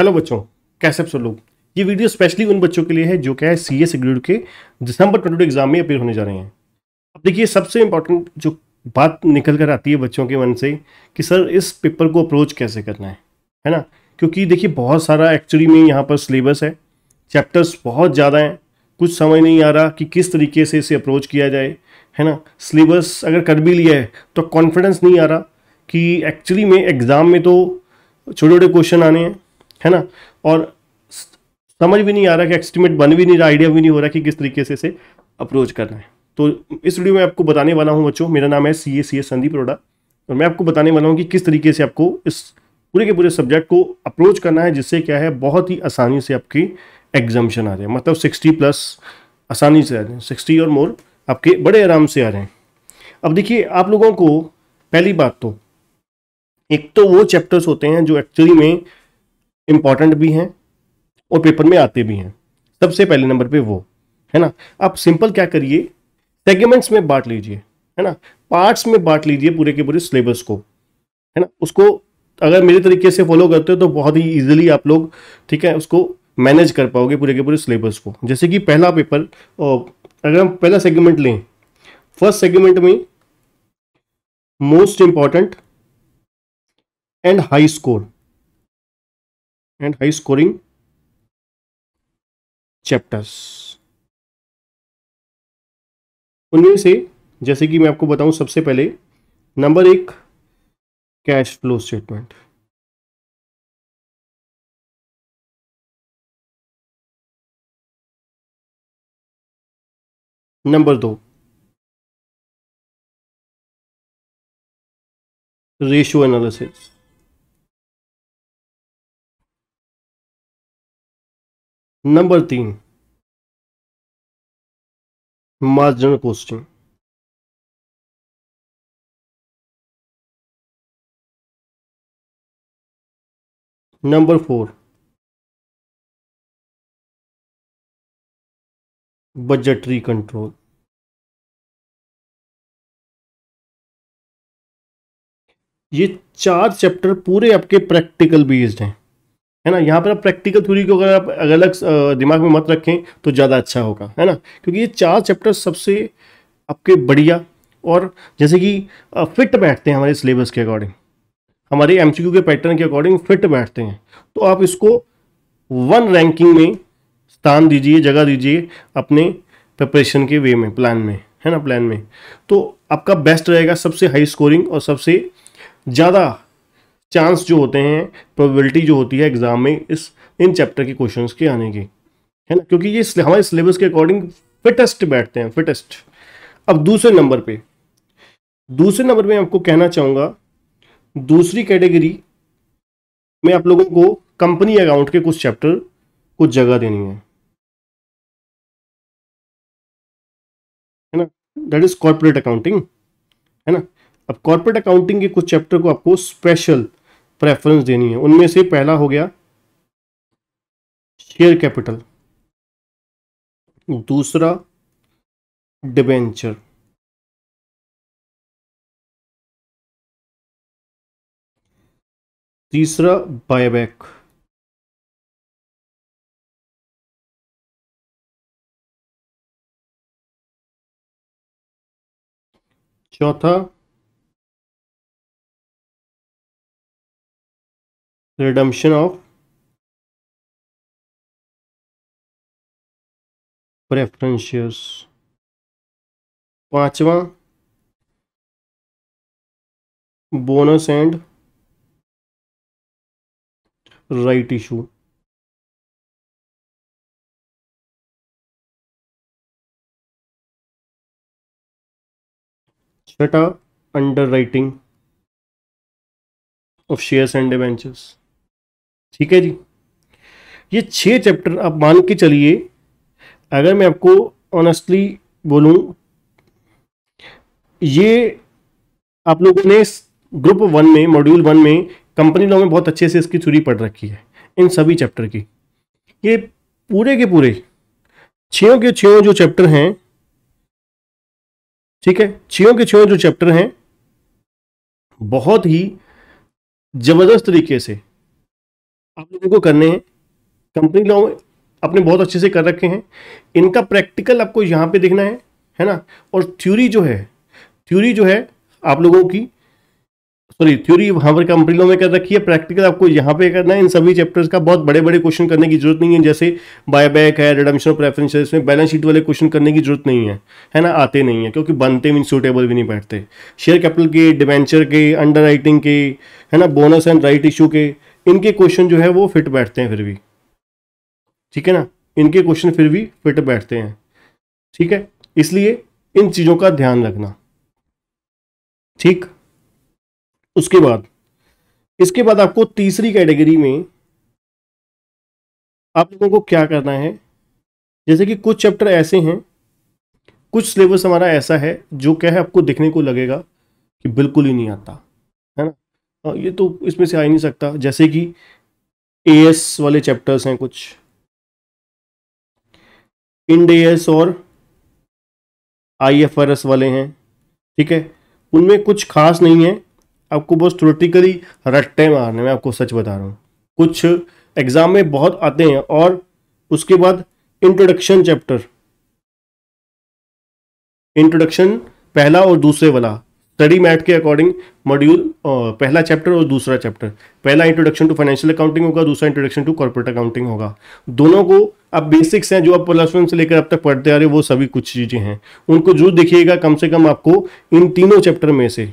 Hello बच्चों, कैसे आप सब लोग। ये वीडियो स्पेशली उन बच्चों के लिए है जो क्या है सीए सेक्रेटरी के दिसंबर 22 एग्जाम में अपीयर होने जा रहे हैं। अब देखिए, सबसे इंपॉर्टेंट जो बात निकल कर आती है बच्चों के मन से कि सर इस पेपर को अप्रोच कैसे करना है ना। क्योंकि देखिए बहुत सारा एक्चुअली में यहाँ पर सिलेबस है, चैप्टर्स बहुत ज़्यादा हैं, कुछ समझ नहीं आ रहा कि किस तरीके से इसे अप्रोच किया जाए, है ना। सिलेबस अगर कर भी लिया है तो कॉन्फिडेंस नहीं आ रहा कि एक्चुअली में एग्ज़ाम में तो छोटे छोटे क्वेश्चन आने हैं, है ना। और समझ भी नहीं आ रहा कि एस्टिमेट बन भी नहीं रहा, आइडिया भी नहीं हो रहा कि किस तरीके से इसे अप्रोच करना है। तो इस वीडियो में आपको बताने वाला हूं बच्चों, मेरा नाम है सी संदीप अरोड़ा और मैं आपको बताने वाला हूं कि किस तरीके से आपको इस पूरे के पूरे सब्जेक्ट को अप्रोच करना है, जिससे क्या है बहुत ही आसानी से आपकी एग्जामिशन आ जाए। मतलब 60+ आसानी से आ जाए, 60 और मोर आपके बड़े आराम से आ जाए। अब देखिए आप लोगों को पहली बात तो एक तो वो चैप्टर्स होते हैं जो एक्चुअली में इंपॉर्टेंट भी हैं और पेपर में आते भी हैं। सबसे पहले नंबर पे वो है ना। आप सिंपल क्या करिए, सेगमेंट्स में बांट लीजिए, है ना, पार्ट्स में बांट लीजिए पूरे के पूरे सिलेबस को, है ना। उसको अगर मेरे तरीके से फॉलो करते हो तो बहुत ही इजीली आप लोग, ठीक है, उसको मैनेज कर पाओगे पूरे के पूरे सिलेबस को। जैसे कि पहला पेपर, अगर हम पहला सेगमेंट लें, फर्स्ट सेगमेंट में most important and high scoring chapters, उनमें से जैसे कि मैं आपको बताऊं, सबसे पहले number 1 cash flow statement, number 2 ratio analysis, number 3 marginal costing, number 4 budgetary control. ये 4 चैप्टर पूरे आपके प्रैक्टिकल बेस्ड हैं, है ना। यहाँ पर आप प्रैक्टिकल थ्योरी को अगर आप अलग दिमाग में मत रखें तो ज़्यादा अच्छा होगा, है ना। क्योंकि ये 4 चैप्टर सबसे आपके बढ़िया और जैसे कि फिट बैठते हैं हमारे सिलेबस के अकॉर्डिंग, हमारे एमसीक्यू के पैटर्न के अकॉर्डिंग फिट बैठते हैं। तो आप इसको 1 रैंकिंग में स्थान दीजिए, जगह दीजिए अपने प्रिपरेशन के वे में, प्लान में, है ना, प्लान में। तो आपका बेस्ट रहेगा, सबसे हाई स्कोरिंग और सबसे ज़्यादा चांस जो होते हैं, प्रोबेबिलिटी जो होती है एग्जाम में इन चैप्टर के क्वेश्चंस के आने की, है ना। क्योंकि ये हमारे सिलेबस के अकॉर्डिंग फिटेस्ट बैठते हैं, फिटेस्ट। अब दूसरे नंबर पे आपको कहना चाहूँगा, दूसरी कैटेगरी में आप लोगों को कंपनी अकाउंट के कुछ चैप्टर कुछ जगह देनी है ना। दैट इज कॉर्पोरेट अकाउंटिंग, है ना। अब कॉर्पोरेट अकाउंटिंग के कुछ चैप्टर को आपको स्पेशल प्रेफरेंस देनी है। उनमें से पहला हो गया शेयर कैपिटल, दूसरा डिबेंचर, तीसरा बायबैक, चौथा रिडम्पशन ऑफ प्रेफरेंस शेयर्स, पांचवा बोनस एंड राइट इशू, छठा under writing of shares and debentures. ठीक है जी। ये 6 चैप्टर आप मान के चलिए, अगर मैं आपको ऑनेस्टली बोलूं, ये आप लोगों ने ग्रुप 1 में, मॉड्यूल 1 में कंपनी लॉ में बहुत अच्छे से इसकी थ्योरी पढ़ रखी है, इन सभी चैप्टर की। ये पूरे के पूरे 6 के 6 जो चैप्टर हैं, ठीक है, 6 के 6 जो चैप्टर हैं बहुत ही जबरदस्त तरीके से आप लोगों को करने हैं। कंपनी लॉ आपने बहुत अच्छे से कर रखे हैं, इनका प्रैक्टिकल आपको यहाँ पे देखना है ना। और थ्योरी जो है आप लोगों की, सॉरी थ्योरी वहां पर कंपनी लॉ में कर रखी है, प्रैक्टिकल आपको यहाँ पे करना है। इन सभी चैप्टर्स का बहुत बड़े बड़े क्वेश्चन करने की जरूरत नहीं है, जैसे बायबैक है, रिडम्पशन ऑफ प्रेफरेंस, इसमें बैलेंस शीट वाले क्वेश्चन करने की जरूरत नहीं है ना, आते नहीं है, क्योंकि बनते भी सूटेबल भी नहीं बैठते। शेयर कैपिटल के, डिवेंचर के, अंडर राइटिंग के, है ना, बोनस एंड राइट इशू के, इनके क्वेश्चन जो है वो फिट बैठते हैं फिर भी, ठीक है ना, इनके क्वेश्चन फिर भी फिट बैठते हैं, ठीक है। इसलिए इन चीजों का ध्यान रखना, ठीक। इसके बाद आपको तीसरी कैटेगरी में आप लोगों को क्या करना है, जैसे कि कुछ चैप्टर ऐसे हैं, कुछ सिलेबस हमारा ऐसा है जो क्या है आपको देखने को लगेगा कि बिल्कुल ही नहीं आता, है ना, ये तो इसमें से आ ही नहीं सकता। जैसे कि एएस वाले चैप्टर्स हैं, कुछ इंड एएस और आईएफआरएस वाले हैं, ठीक है। उनमें कुछ खास नहीं है, आपको बस थ्योरेटिकली रट्टे मारने में, आपको सच बता रहा हूँ, कुछ एग्जाम में बहुत आते हैं। और उसके बाद इंट्रोडक्शन चैप्टर, इंट्रोडक्शन पहला और दूसरे वाला, स्टडी मैट के अकॉर्डिंग मॉड्यूल, पहला चैप्टर और दूसरा चैप्टर, पहला इंट्रोडक्शन टू फाइनेंशियल अकाउंटिंग होगा, दूसरा इंट्रोडक्शन टू कॉर्पोरेट अकाउंटिंग होगा। दोनों को अब बेसिक्स हैं जो आप +1 से लेकर अब तक पढ़ते आ रहे हो, वो सभी कुछ चीजें हैं, उनको जरूर देखिएगा। कम से कम आपको इन तीनों चैप्टर में से,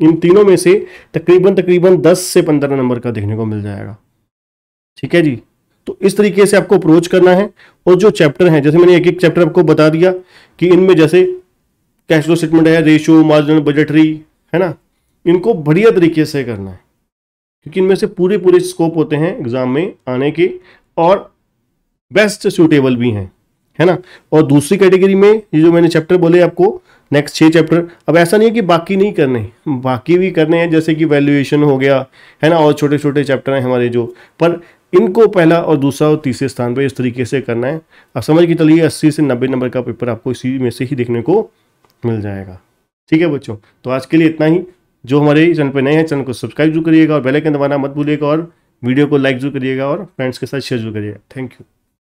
इन तीनों में से तकरीबन 10 से 15 नंबर का देखने को मिल जाएगा, ठीक है जी। तो इस तरीके से आपको अप्रोच करना है। और जो चैप्टर हैं, जैसे मैंने एक एक चैप्टर आपको बता दिया कि इनमें जैसे कैश फ्लो स्टेटमेंट है, रेशियो, मार्जिनल, बजटरी, है ना, इनको बढ़िया तरीके से करना है, क्योंकि इनमें से पूरे पूरे स्कोप होते हैं एग्जाम में आने के, और बेस्ट सूटेबल भी हैं, है ना। और दूसरी कैटेगरी में ये जो मैंने चैप्टर बोले आपको, नेक्स्ट 6 चैप्टर, अब ऐसा नहीं है कि बाकी नहीं करने, बाकी भी करने हैं, जैसे कि वैल्यूएशन हो गया, है ना, और छोटे छोटे चैप्टर हैं हमारे जो, पर इनको पहला और दूसरा और तीसरे स्थान पर इस तरीके से करना है। अब समझ के चलिए 80 से 90 नंबर का पेपर आपको इसी में से ही देखने को मिल जाएगा, ठीक है बच्चों। तो आज के लिए इतना ही। जो हमारे चैनल पर नए हैं, चैनल को सब्सक्राइब जरूर करिएगा और बेल आइकन दबाना मत भूलिएगा, और वीडियो को लाइक जरूर करिएगा और फ्रेंड्स के साथ शेयर जरूर करिएगा। Thank you.